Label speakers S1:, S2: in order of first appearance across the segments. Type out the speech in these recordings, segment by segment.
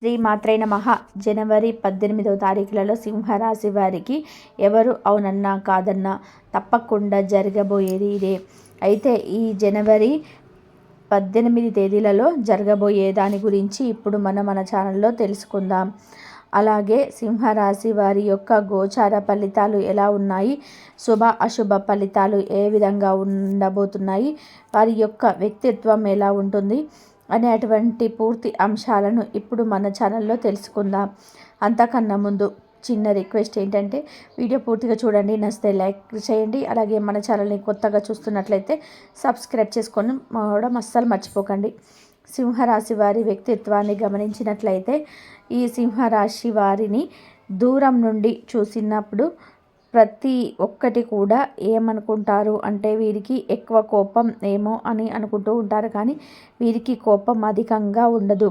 S1: శ్రీమాత్రే నమః. జనవరి 18వ తారీఖులలో సింహరాశి వారికి ఎవరు అవునన్నా కాదన్నా తప్పకుండా జరగబోయేది ఇదే. అయితే ఈ జనవరి 18 తేదీలలో జరగబోయే దాని గురించి ఇప్పుడు మన ఛానల్లో తెలుసుకుందాం. అలాగే సింహరాశి వారి యొక్క గోచార ఫలితాలు ఎలా ఉన్నాయి, శుభ అశుభ ఫలితాలు ఏ విధంగా ఉండబోతున్నాయి, వారి యొక్క వ్యక్తిత్వం ఎలా ఉంటుంది అనేటువంటి పూర్తి అంశాలను ఇప్పుడు మన ఛానల్లో తెలుసుకుందాం. అంతకన్నా ముందు చిన్న రిక్వెస్ట్ ఏంటంటే వీడియో పూర్తిగా చూడండి, నచ్చితే లైక్ చేయండి. అలాగే మన ఛానల్ని కొత్తగా చూస్తున్నట్లయితే సబ్స్క్రైబ్ చేసుకొని మావడం అస్సలు మర్చిపోకండి. సింహరాశి వారి వ్యక్తిత్వాన్ని గమనించినట్లయితే ఈ సింహరాశి వారిని దూరం నుండి చూసినప్పుడు ప్రతి ఒక్కటి కూడా ఏమనుకుంటారు అంటే వీరికి ఎక్కువ కోపం ఏమో అని అనుకుంటూ ఉంటారు. కానీ వీరికి కోపం అధికంగా ఉండదు.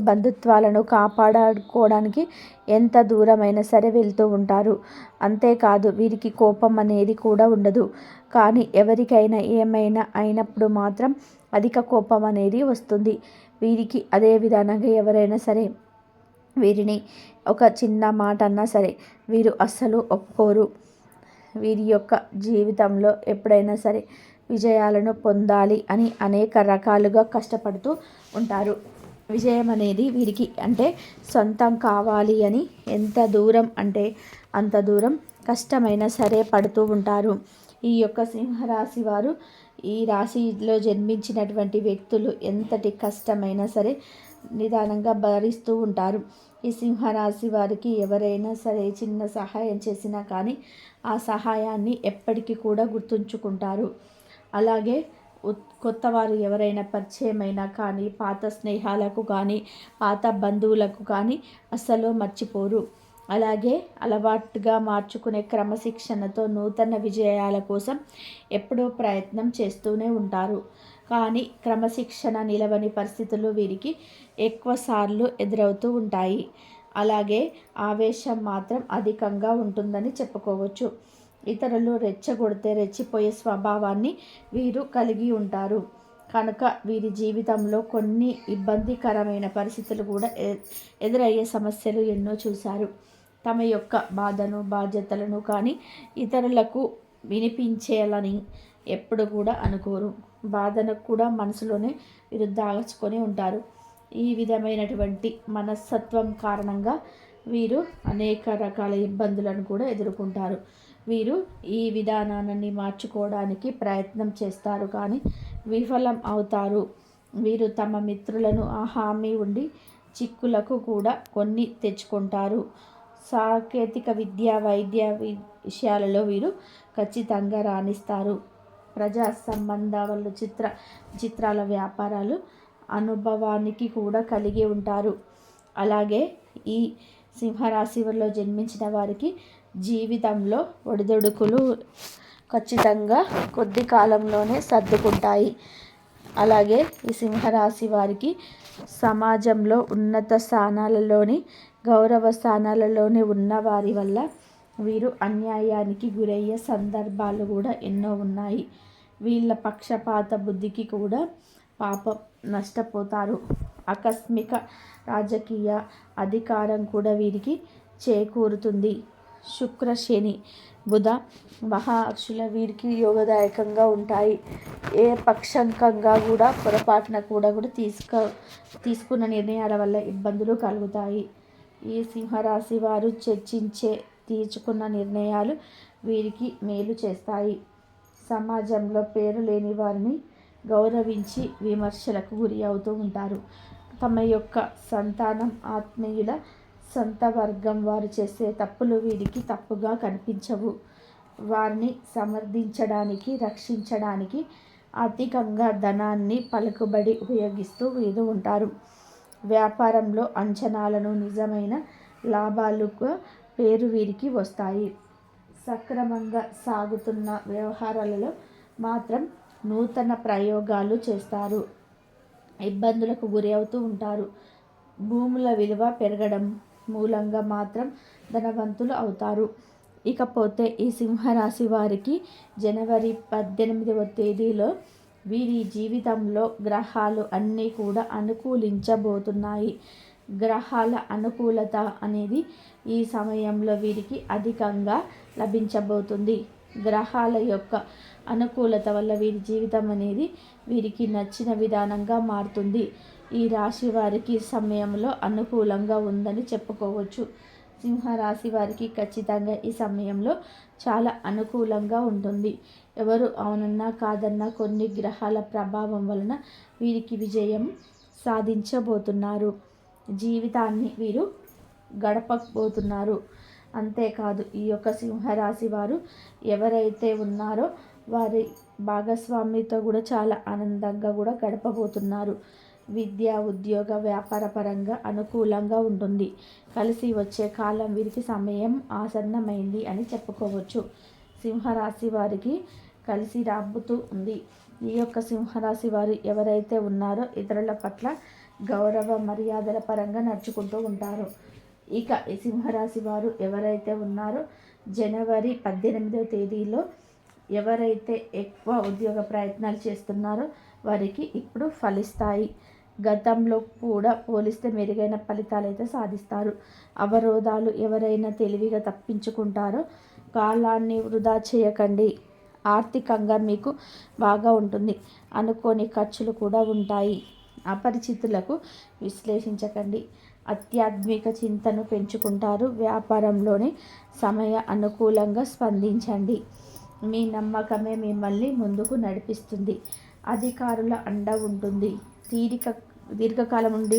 S1: బంధుత్వాలను కాపాడుకోవడానికి ఎంత దూరమైనా సరే వెళ్తూ ఉంటారు. అంతేకాదు వీరికి కోపం అనేది కూడా ఉండదు. కానీ ఎవరికైనా ఏమైనా అయినప్పుడు మాత్రం అధిక కోపం అనేది వస్తుంది వీరికి. అదే విధానంగా ఎవరైనా సరే వీరిని ఒక చిన్న మాట అన్నా సరే వీరు అస్సలు ఒప్పుకోరు. వీరి యొక్క జీవితంలో ఎప్పుడైనా సరే విజయాలను పొందాలి అని అనేక రకాలుగా కష్టపడుతూ ఉంటారు. విజయం అనేది వీరికి అంటే సొంతం కావాలి అని ఎంత దూరం అంటే అంత దూరం కష్టమైనా సరే పడుతూ ఉంటారు. ఈ యొక్క సింహరాశి వారు, ఈ రాశిలో జన్మించినటువంటి వ్యక్తులు ఎంతటి కష్టమైనా సరే నిదానంగా భరిస్తూ ఉంటారు. ఈ సింహరాశి వారికి ఎవరైనా సరే చిన్న సహాయం చేసినా కానీ ఆ సహాయాన్ని ఎప్పటికీ కూడా గుర్తుంచుకుంటారు. అలాగే కొత్త వారు ఎవరైనా పరిచయమైనా కానీ పాత స్నేహాలకు కానీ పాత బంధువులకు కానీ అస్సలు మర్చిపోరు. అలాగే అలవాటుగా మార్చుకునే క్రమశిక్షణతో నూతన విజయాల కోసం ఎప్పుడూ ప్రయత్నం చేస్తూనే ఉంటారు. కానీ క్రమశిక్షణ నిలవని పరిస్థితులు వీరికి ఎక్కువసార్లు ఎదురవుతూ ఉంటాయి. అలాగే ఆవేశం మాత్రం అధికంగా ఉంటుందని చెప్పుకోవచ్చు. ఇతరులు రెచ్చగొడితే రెచ్చిపోయే స్వభావాన్ని వీరు కలిగి ఉంటారు. కనుక వీరి జీవితంలో కొన్ని ఇబ్బందికరమైన పరిస్థితులు కూడా ఎదురయ్యే సమస్యలు ఎన్నో చూశారు. తమ యొక్క బాధను బాధ్యతలను కానీ ఇతరులకు వినిపించేయాలని ఎప్పుడు కూడా అనుకోరు. బాధను కూడా మనసులోనే వీరు దాచుకొని ఉంటారు. ఈ విధమైనటువంటి మనస్తత్వం కారణంగా వీరు అనేక రకాల ఇబ్బందులను కూడా ఎదుర్కొంటారు. వీరు ఈ విధానాన్ని మార్చుకోవడానికి ప్రయత్నం చేస్తారు కానీ విఫలం అవుతారు. వీరు తమ మిత్రులను హామీ ఉండి చిక్కులకు కూడా కొన్ని తెచ్చుకుంటారు. సాంకేతిక విద్య, వైద్య విషయాలలో వీరు ఖచ్చితంగా రాణిస్తారు. ప్రజా సంబంధాలు, చిత్రాల వ్యాపారాలు అనుభవానికి కూడా కలిగి ఉంటారు. అలాగే ఈ సింహరాశిలో జన్మించిన వారికి జీవితంలో ఒడిదుడుకులు ఖచ్చితంగా కొద్ది కాలంలోనే సర్దుకుంటాయి. అలాగే ఈ సింహరాశి వారికి సమాజంలో ఉన్నత స్థానాలలోని గౌరవ స్థానాలలోని ఉన్న వారి వల్ల వీరు అన్యాయానికి గురయ్యే సందర్భాలు కూడా ఎన్నో ఉన్నాయి. వీళ్ళ పక్షపాత బుద్ధికి కూడా పాపం నష్టపోతారు. ఆకస్మిక రాజకీయ అధికారం కూడా వీరికి చేకూరుతుంది. శుక్ర, శని, బుధ మహాక్షుల వీరికి యోగదాయకంగా ఉంటాయి. ఏ పక్షంకంగా కూడా పొరపాటున కూడా తీసుకున్న నిర్ణయాల వల్ల ఇబ్బందులు కలుగుతాయి. ఈ సింహరాశి వారు తీసుకున్న నిర్ణయాలు వీరికి మేలు చేస్తాయి. సమాజంలో పేరు లేని వారిని గౌరవించి విమర్శలకు గురి అవుతూ ఉంటారు. తమ యొక్క సంతానం, ఆత్మీయుల, సొంత వర్గం వారు చేసే తప్పులు వీరికి తప్పుగా కనిపించవు. వారిని సమర్థించడానికి, రక్షించడానికి అధికంగా ధనాన్ని, పలుకుబడి ఉపయోగిస్తూ వీరు ఉంటారు. వ్యాపారంలో అంచనాలను నిజమైన లాభాలుగా పేరు వీరికి వస్తాయి. సక్రమంగా సాగుతున్న వ్యవహారాలలో మాత్రం నూతన ప్రయోగాలు చేస్తారు. ఇబ్బందులకు గురి అవుతూ ఉంటారు. భూముల విలువ పెరగడం మూలంగా మాత్రం ధనవంతులు అవుతారు. ఇకపోతే ఈ సింహరాశి వారికి జనవరి 18వ తేదీలో వీరి జీవితంలో గ్రహాలు అన్నీ కూడా అనుకూలించబోతున్నాయి. గ్రహాల అనుకూలత అనేది ఈ సమయంలో వీరికి అధికంగా లభించబోతుంది. గ్రహాల యొక్క అనుకూలత వల్ల వీరి జీవితం అనేది వీరికి నచ్చిన విధానంగా మారుతుంది. ఈ రాశి వారికి సమయంలో అనుకూలంగా ఉందని చెప్పుకోవచ్చు. సింహరాశి వారికి ఖచ్చితంగా ఈ సమయంలో చాలా అనుకూలంగా ఉంటుంది. ఎవరు అవునన్నా కాదన్నా కొన్ని గ్రహాల ప్రభావం వలన వీరికి విజయం సాధించబోతున్నారు. జీవితాన్ని వీరు గడపబోతున్నారు. అంతేకాదు ఈ యొక్క సింహరాశి వారు ఎవరైతే ఉన్నారో వారి భాగస్వామితో కూడా చాలా ఆనందంగా కూడా గడపబోతున్నారు. విద్య, ఉద్యోగ, వ్యాపార పరంగా అనుకూలంగా ఉంటుంది. కలిసి వచ్చే కాలం వీరికి సమయం ఆసన్నమైంది అని చెప్పుకోవచ్చు. సింహరాశి వారికి కలిసి రాబోతూ ఉంది. ఈ యొక్క సింహరాశి వారు ఎవరైతే ఉన్నారో ఇతరుల పట్ల గౌరవ మర్యాదల పరంగా నడుచుకుంటూ ఉంటారు. ఇక ఈ సింహరాశి వారు ఎవరైతే ఉన్నారో జనవరి 18వ తేదీలో ఎవరైతే ఎక్కువ ఉద్యోగ ప్రయత్నాలు చేస్తున్నారో వారికి ఇప్పుడు ఫలిస్తాయి. గతంలో కూడా పోలిస్తే మెరుగైన ఫలితాలు అయితే సాధిస్తారు. అవరోధాలు ఎవరైనా తెలివిగా తప్పించుకుంటారో కాలాన్ని వృధా చేయకండి. ఆర్థికంగా మీకు బాగా ఉంటుంది. అనుకోని ఖర్చులు కూడా ఉంటాయి. అపరిచితులకు విశ్లేషించకండి. ఆధ్యాత్మిక చింతను పెంచుకుంటారు. వ్యాపారంలోని సమయ అనుకూలంగా స్పందించండి. మీ నమ్మకమే మిమ్మల్ని ముందుకు నడిపిస్తుంది. అధికారుల అండ ఉంటుంది. దీర్ఘకాలం నుండి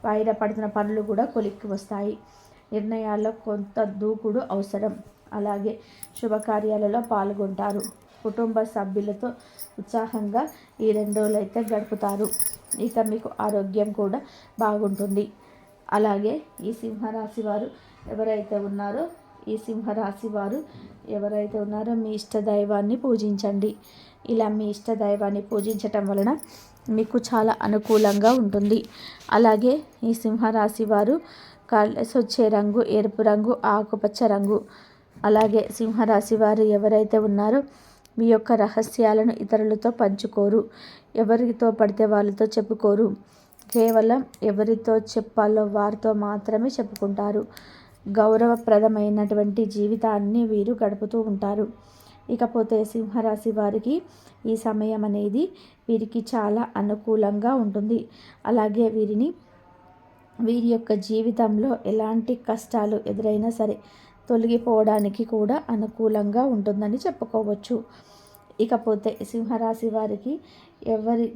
S1: వాయిదా పడుతున్న పనులు కూడా కొలిక్కి వస్తాయి. నిర్ణయాల్లో కొంత దూకుడు అవసరం. అలాగే శుభకార్యాలలో పాల్గొంటారు. కుటుంబ సభ్యులతో ఉత్సాహంగా ఈ 2 రోజులు అయితే గడుపుతారు. ఇక మీకు ఆరోగ్యం కూడా బాగుంటుంది. అలాగే ఈ సింహరాశి వారు ఎవరైతే ఉన్నారో మీ ఇష్ట దైవాన్ని పూజించండి. ఇలా మీ ఇష్ట దైవాన్ని పూజించటం వలన మీకు చాలా అనుకూలంగా ఉంటుంది. అలాగే ఈ సింహరాశి వారు కలిసి వచ్చే రంగు ఎరుపు రంగు, ఆకుపచ్చ రంగు. అలాగే సింహరాశి వారు ఎవరైతే ఉన్నారో మీ యొక్క రహస్యాలను ఇతరులతో పంచుకోరు. ఎవరితో పడితే వాళ్ళతో చెప్పుకోరు. కేవలం ఎవరితో చెప్పాలో వారితో మాత్రమే చెప్పుకుంటారు. గౌరవప్రదమైనటువంటి జీవితాన్ని వీరు గడుపుతూ ఉంటారు. ఇకపోతే సింహరాశి వారికి ఈ సమయం అనేది వీరికి చాలా అనుకూలంగా ఉంటుంది. అలాగే వీరి యొక్క జీవితంలో ఎలాంటి కష్టాలు ఎదురైనా సరే తొలగిపోవడానికి కూడా అనుకూలంగా ఉంటుందని చెప్పుకోవచ్చు. ఇకపోతే సింహరాశి వారికి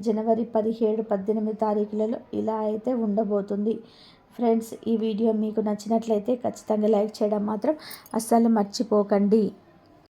S1: జనవరి 17, 18 తారీఖులలో ఇలా అయితే ఉండబోతుంది. ఫ్రెండ్స్, ఈ వీడియో మీకు నచ్చినట్లయితే ఖచ్చితంగా లైక్ చేయడం మాత్రం అస్సలు మర్చిపోకండి.